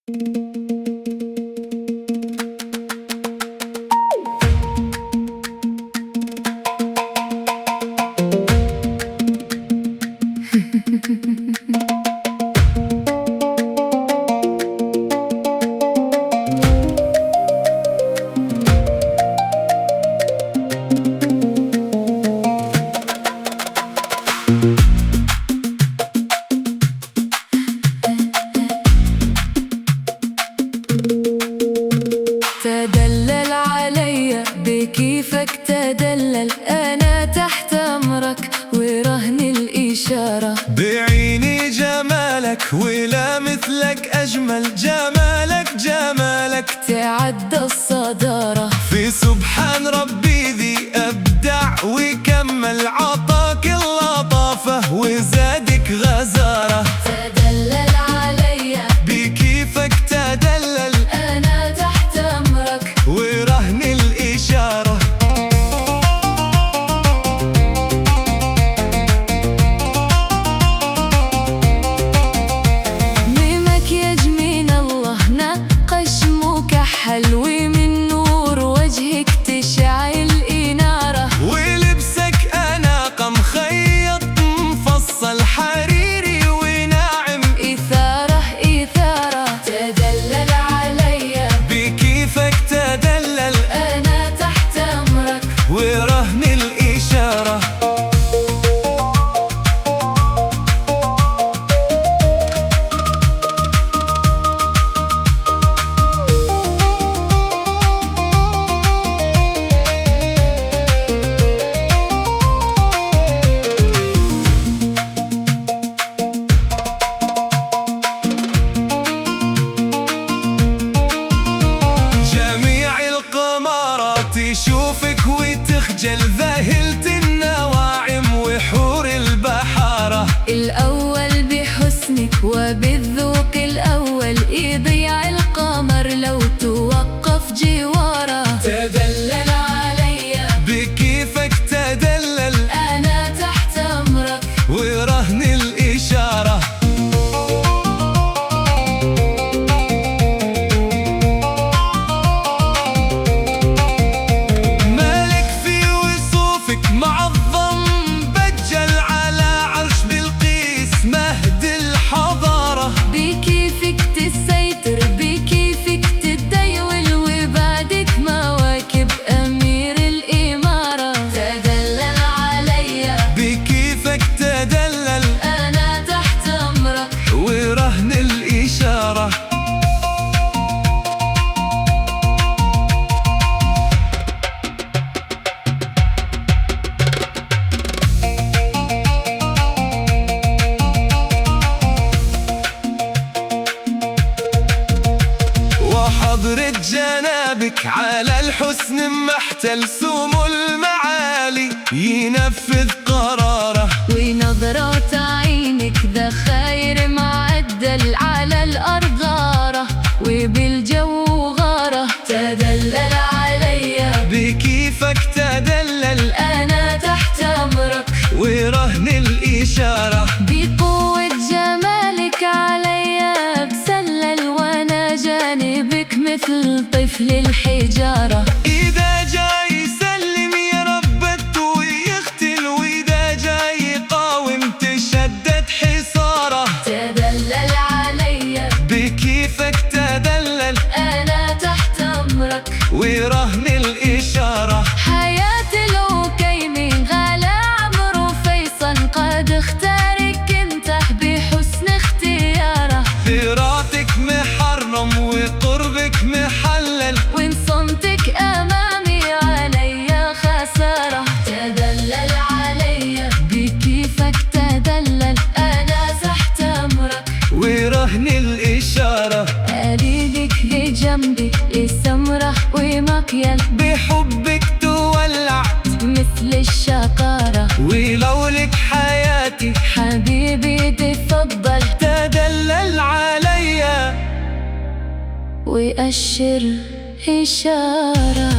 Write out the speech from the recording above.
تدلل عليا بكيفك تدلل، أنا تحت أمرك ورهن الإشارة. بعيني جمالك ولا مثلك أجمل، جمالك جمالك تعدى الصدارة. في سبحان ربي ذي أبدع وكمل، عطاك اللطافة وزادك غزارة. تدلل عليا بكيفك تدلل، أنا تحت أمرك ورهن الإشارة. بمكياج من الله نقش مكحل، ومن نور وجهك تشعل إنارة. ولبسك أناقة مخيط مفصل حريري وناعم، إثارة إثارة. تدلل عليا بكيفك تدلل، أنا تحت أمرك ورهن الإشارة. جميع القمرات تشوفك وتخجل، ذهلت النواعم وحور البحارة. الأول بحسنك وبالذوق الأول، يضيع القمر لو توقف جواره. تدلل عليا بكيفك تدلل، أنا تحت أمرك ورهن الإشارة. مالك في وصوفك معظم بجل، على عرش بلقيس مهد الحضارة. بكيفك تسيطر بكيفك تتديول، وبعدك مواكب أمير الإمارة. تدلل عليا بكيفك تدلل، أنا تحت أمرك ورهن الإشارة. وحضرة جنابك على الحسن محتل، سمو المعالي ينفذ قراره. ونظرات عينك ذخاير معدل، على الأرض غارة وبالجو غارة. تدلل عليا بكيفك تدلل، أنا تحت أمرك ورهن الإشارة. بقوة جمالك عليا بسلل، وأنا جانبك مثل طفل الحجارة. إذا جاي يسلم يربت ويختل، وإذا جاي يقاوم تشدد حصاره. تدلل عليا بكيفك تدلل، أنا تحت أمرك ورهن الإشارة. حياة الأوكيمي غلا عمرو فيصل، قد اختارك انت بحسن اختياره. فراتك محرم وقربك محلل، وإن صمتك أمامي عليا خسارة. تدلل عليا بكيفك تدلل، أنا تحت أمرك ورهن الإشارة. أريدك لجنبي لسمرة ومكيال، بحبك تولعت مثل الشقارة. ولولك حياتي حبيبي تفضل تدلل عليا، وأشر إشارة.